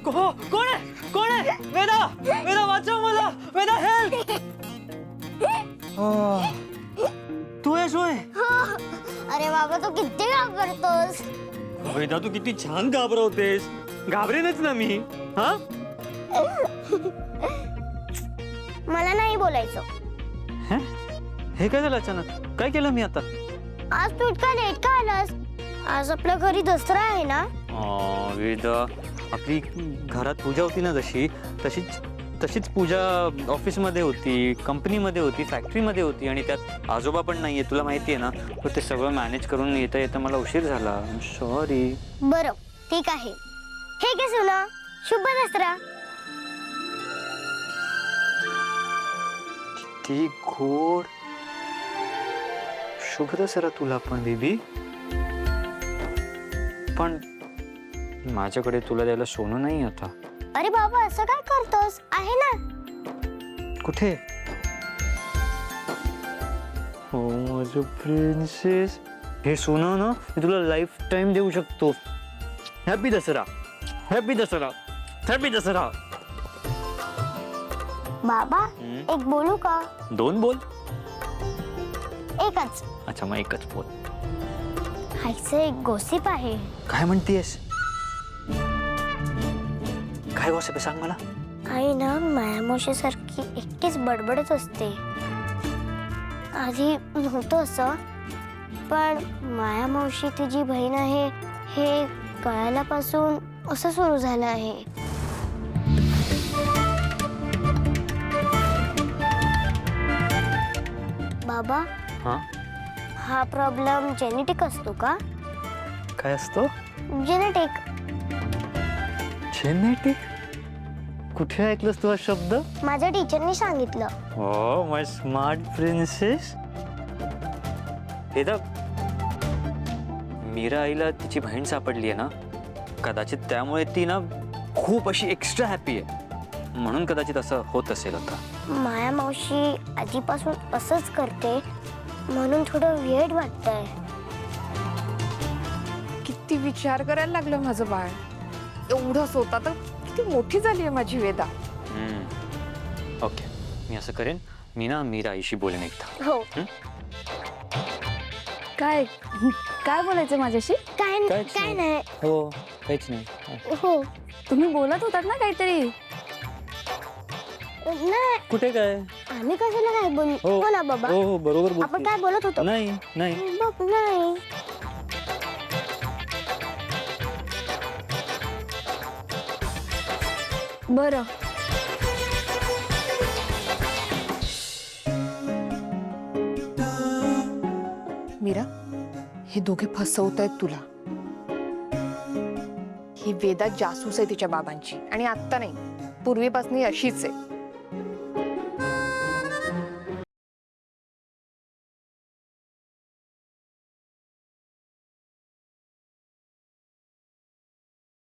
कोण आहे कोण आहे? वेदा वेदा वाचव मला, वेदा हेल्प. तू आहेस होय? अरे बाबा तू किती घाबरतोस. वेदा तू किती छान घाबरवतेस. घाबरेनच ना मी. हा मला नाही बोलायचं. हे काय झालं अचानक? काय केलं मी आता? आज तू इतका लेट का आलास? आज आपल्या घरी दसरा आहे ना. वेदा आपली घरात पूजा होती ना जशी तशीच तशीच पूजा ऑफिसमध्ये होती, कंपनीमध्ये होती, फॅक्टरीमध्ये होती आणि त्यात आजोबा पण नाहीये तुला माहिती आहे ना. तर ते सगळं मॅनेज करून येता येता मला उशीर झाला. सॉरी. बरं ठीक आहे. हे घे सोना, शुभ दसरा. ती गोड. शुभ दसरा तुला पण बेबी. पण माझ्याकडे तुला द्यायला सोनं नाही आता. अरे बाबा असं काय करतोस? आहे ना. कुठे? हो माझं प्रिन्सेस. हे सोनं ना मी तुला लाईफ टाइम देऊ शकतो. Happy Dasara, happy Dasara, happy Dasara. बाबा एक बोलू का? दोन बोल. एकच. अच्छा मग एकच बोल. हायचं एक गोसिप आहे. काय म्हणतेस? काय गॉसिप आहे सांग मला. आई ना मायामावशीसारखी एकटीच बडबडत असते. आधी नव्हतं असं, पण मायामावशी तिची बहीण आहे हे कळाल्यापासून असं सुरू झालं आहे. बाबा हा प्रॉब्लेम जेनेटिक असतो का? काय असतो? जेनेटिक. जेनेटिक? कुठे ऐकलंस तू हा शब्द? माझ्या टीचरनी सांगितलं. हो माय स्मार्ट प्रिन्सेस. वेदा मीरा आईला तिची बहीण सापडली आहे ना, कदाचित त्यामुळे ती ना खूप अशी एक्स्ट्रा हॅपी आहे. म्हणून कदाचित असं होत असेल आता. माया मावशी आधीपासून असंच करते म्हणून थोडं वेड वाटतंय. किती विचार करायला लागलं माझं बाळ. एवढंच होता तर किती मोठी झाली आहे माझी वेदा. ओके मी असं करेन. मी ना मीरा आईशी बोलेन एकदा. हो. काय काय बोलायचं माझ्याशी? काय नाही. हो काहीच नाही. हो तुम्ही बोलत होतात ना काहीतरी. नाही कुठे काय? आम्ही कशाला काय बोलू. हो ना बाबा. हो हो बरोबर आपण काय बोलत होतो? नाही नाही. बघ नाही. बरं मीरा हे दोघे फसवत आहेत तुला. ही वेदा जासूस आहे तिच्या बाबांची आणि आत्ता नाही पूर्वीपासून अशीच आहे.